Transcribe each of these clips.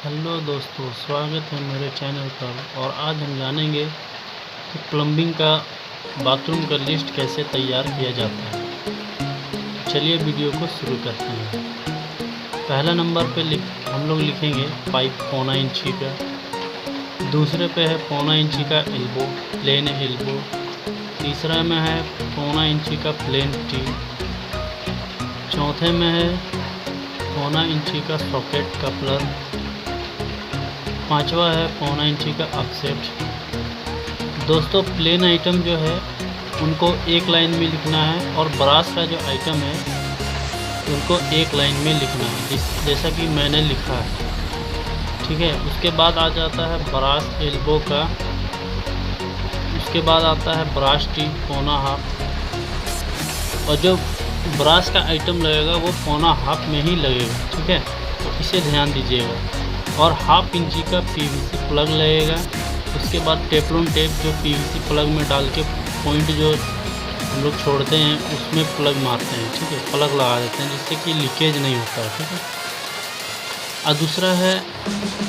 Hello दोस्तों, स्वागत है मेरे चैनल पर। और आज हम जानेंगे कि प्लम्बिंग का बाथरूम का लिस्ट कैसे तैयार किया जाता है। चलिए वीडियो को शुरू करते हैं। पहला नंबर पे हम लोग लिखेंगे पाइप 1.25 इंची का। दूसरे पे है 1.25 इंची का एल्बो, प्लेन एल्बो। तीसरा में है 1.25 इंची का प्लेन टी। चौथे में है 1.25 इंची का सॉकेट कपलर। पांचवा है 1.25 इंची का ऑफसेट। दोस्तों, प्लेन आइटम जो है उनको एक लाइन में लिखना है और ब्रास का जो आइटम है उनको एक लाइन में लिखना है, जैसा कि मैंने लिखा है। ठीक है। उसके बाद आ जाता है ब्रास एल्बो का। उसके बाद आता है ब्रास टी 1.5। और जो ब्रास का आइटम लगेगा वो 1.5 में ही लगेगा। ठीक है, तो इसे ध्यान दीजिएगा। और 1/2 इंची का पीवीसी प्लग लगेगा। उसके बाद टेफ्लॉन टेप जो पीवीसी प्लग में डाल के पॉइंट जो हम लोग छोड़ते हैं उसमें प्लग मारते हैं। ठीक है, प्लग लगा देते हैं जिससे कि लीकेज नहीं होता है। ठीक है। और दूसरा है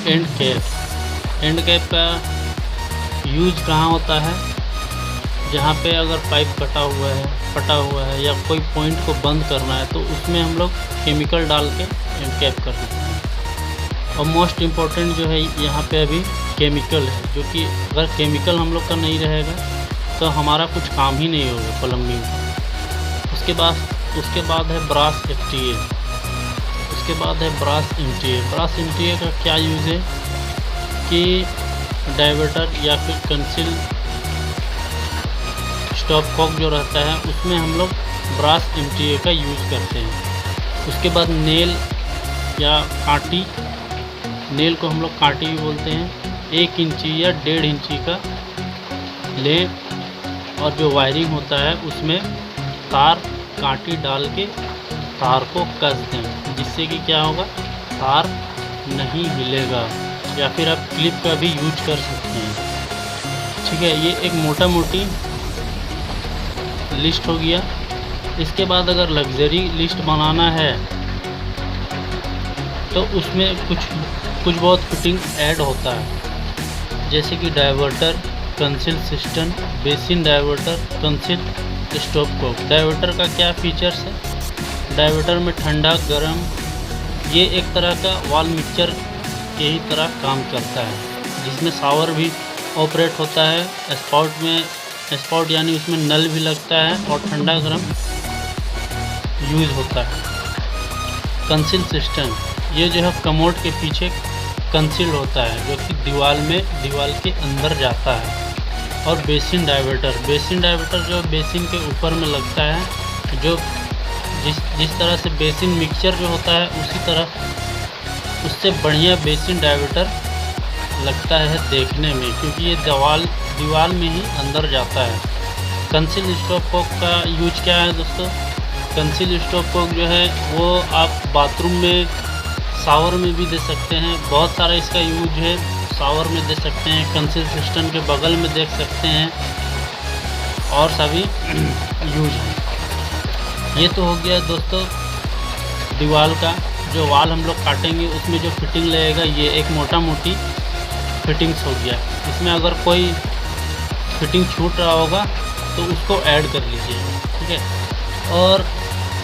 एंड कैप। एंड कैप का यूज कहाँ होता है? जहाँ पे अगर पाइप फटा हुआ है या कोई पॉइंट को बंद करना है तो उसमें हम लोग केमिकल डाल के एंड कैप कर देते हैं। और मोस्ट इम्पॉर्टेंट जो है यहाँ पे अभी केमिकल है, जो कि अगर केमिकल हम लोग का नहीं रहेगा तो हमारा कुछ काम ही नहीं होगा प्लम्बिंग का। उसके बाद है ब्रास एफटीए। उसके बाद है ब्रास एमटीए। ब्रास एमटीए का क्या यूज़ है कि डाइवर्टर या फिर कंसील स्टॉप कॉक जो रहता है उसमें हम लोग ब्रास एमटीए का यूज़ करते हैं। उसके बाद नेल या कांटी, नेल को हम लोग कांटी भी बोलते हैं, 1 इंची या 1.5 इंची का ले और जो वायरिंग होता है उसमें तार कांटी डाल के तार को कस दें, जिससे कि क्या होगा, तार नहीं हिलेगा। या फिर आप क्लिप का भी यूज कर सकते हैं। ठीक है, ये एक मोटा मोटी लिस्ट हो गया। इसके बाद अगर लग्जरी लिस्ट बनाना है तो उसमें कुछ बहुत फिटिंग ऐड होता है, जैसे कि diverter, conceal system, basin diverter, conceal stop cock. Diverter का क्या फीचर्स है? डाइवर्टर में ठंडा गर्म, ये एक तरह का वॉल मिक्सचर के ही तरह काम करता है, जिसमें शावर भी ऑपरेट होता है। स्पाउट यानी उसमें नल भी लगता है और ठंडा गर्म यूज़ होता है। कंसील सिस्टम, ये जो है कमोड के पीछे कंसील्ड होता है, जो कि दीवार के अंदर जाता है। और बेसिन डाइवर्टर जो बेसिन के ऊपर में लगता है, जो जिस तरह से बेसिन मिक्सचर जो होता है उसी तरह उससे बढ़िया बेसिन डाइवर्टर लगता है देखने में, क्योंकि ये दीवार में ही अंदर जाता है। कंसील स्टॉप कॉक का यूज क्या है दोस्तों? कंसील स्टॉप कॉक जो है वो आप बाथरूम में, शावर में भी दे सकते हैं। बहुत सारा इसका यूज है, शावर में दे सकते हैं, कंसील सिस्टम के बगल में देख सकते हैं, और सभी यूज है। ये तो हो गया दोस्तों दीवार का। जो वाल हम लोग काटेंगे उसमें जो फिटिंग लगेगा, ये एक मोटा मोटी फिटिंग्स हो गया। इसमें अगर कोई फिटिंग छूट रहा होगा तो उसको ऐड कर लीजिए। ठीक है। और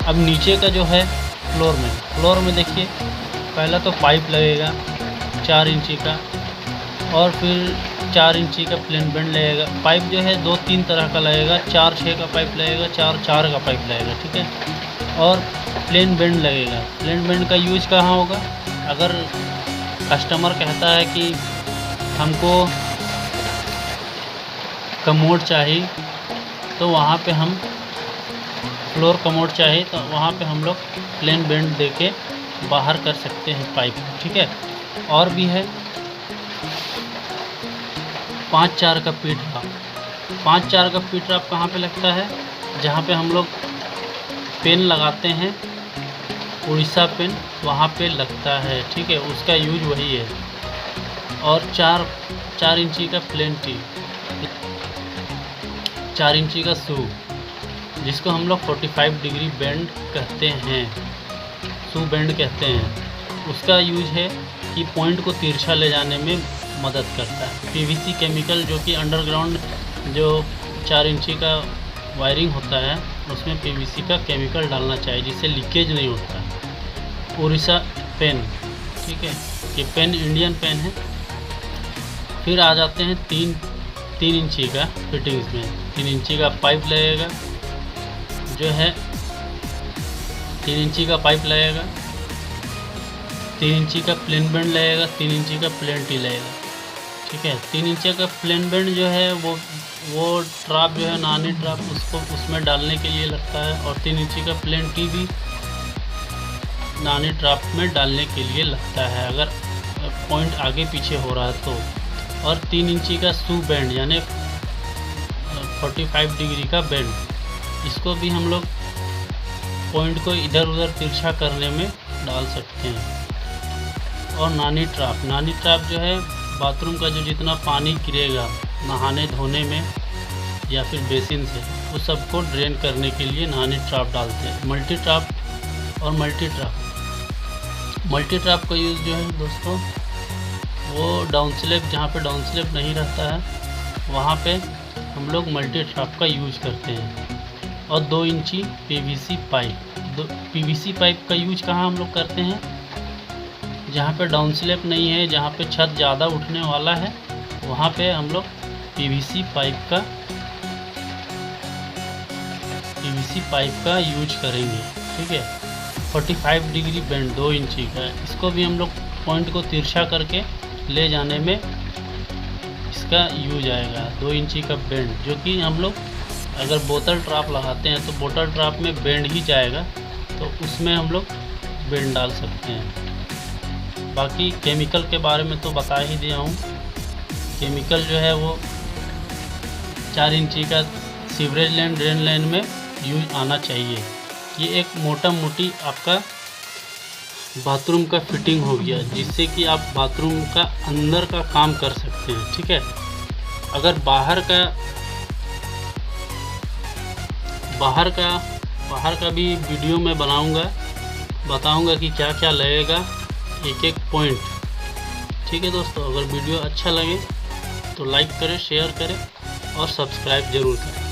अब नीचे का जो है फ्लोर में देखिए, पहला तो पाइप लगेगा 4 इंची का, और फिर 4 इंची का प्लेन बेंड लगेगा। पाइप जो है 2-3 तरह का लगेगा, 4-6 का पाइप लगेगा, 4-4 का पाइप लगेगा। ठीक है। और प्लेन बेंड लगेगा। प्लेन बेंड का यूज कहाँ होगा? अगर कस्टमर कहता है कि हमको कमोड चाहिए तो वहाँ पे हम फ्लोर कमोड चाहिए तो वहाँ पे हम लोग प्लेन बेंड देके बाहर कर सकते हैं पाइप। ठीक है। और भी है 5-4 का पीट राप। 5-4 का पीट राप कहाँ पे लगता है? जहाँ पे हम लोग पेन लगाते हैं, उड़ीसा पेन, वहाँ पे लगता है। ठीक है, उसका यूज वही है। और 4 इंची का प्लेन टी, 4 इंची का शू, जिसको हम लोग 45 डिग्री बेंड कहते हैं, शू बेंड कहते हैं, उसका यूज है कि पॉइंट को तिरछा ले जाने में मदद करता है। पीवीसी केमिकल जो कि अंडरग्राउंड जो 4 इंची का वायरिंग होता है उसमें पीवीसी का केमिकल डालना चाहिए जिससे लीकेज नहीं होता। उड़ीसा पेन, ठीक है, ये पेन इंडियन पेन है। फिर आ जाते हैं 3 इंची का फिटिंग्स में 3 इंची का पाइप लगेगा, जो है 3 इंची का पाइप लगेगा, 3 इंची का प्लेन बेंड लगेगा, 3 इंची का प्लेन टी लगेगा, ठीक है। 3 इंची का प्लेन बेंड जो है वो ट्राप जो है नानी ट्राप उसको उसमें डालने के लिए लगता है, और 3 इंची का प्लेन टी भी नानी ट्राप में डालने के लिए लगता है अगर पॉइंट आगे पीछे हो रहा है तो। और 3 इंची का शू बेंड यानी 45 डिग्री का बेंड, इसको भी हम लोग पॉइंट को इधर उधर तिरछा करने में डाल सकते हैं। और नानी ट्राप जो है बाथरूम का जो जितना पानी गिरेगा नहाने धोने में या फिर बेसिन से उस सबको ड्रेन करने के लिए नानी ट्राप डालते हैं। मल्टी ट्राप का यूज़ जो है दोस्तों वो डाउन स्लैब, जहाँ पे डाउन स्लैब नहीं रहता है वहाँ पे हम लोग मल्टी ट्राप का यूज करते हैं। और 2 इंची पीवीसी पाइप का यूज कहाँ हम लोग करते हैं, जहाँ पे डाउन स्लैब नहीं है, जहाँ पे छत ज़्यादा उठने वाला है वहाँ पे हम लोग पीवीसी पाइप का यूज करेंगे, ठीक है। 45 डिग्री बेंड 2 इंची का, इसको भी हम लोग पॉइंट को तिरछा करके ले जाने में इसका यूज आएगा। 2 इंची का बेंड जो कि हम लोग अगर बोतल ट्राप लगाते हैं तो बोतल ट्राप में बेंड ही जाएगा, तो उसमें हम लोग बेंड डाल सकते हैं। बाकी केमिकल के बारे में तो बता ही दिया हूँ। केमिकल जो है वो 4 इंची का सीवरेज लाइन ड्रेन लाइन में यूज आना चाहिए। ये एक मोटी आपका बाथरूम का फिटिंग हो गया जिससे कि आप बाथरूम का अंदर का काम कर सकते हैं, ठीक है। अगर बाहर का भी वीडियो में बताऊंगा कि क्या क्या लगेगा एक पॉइंट, ठीक है दोस्तों। अगर वीडियो अच्छा लगे तो लाइक करें, शेयर करें और सब्सक्राइब ज़रूर करें।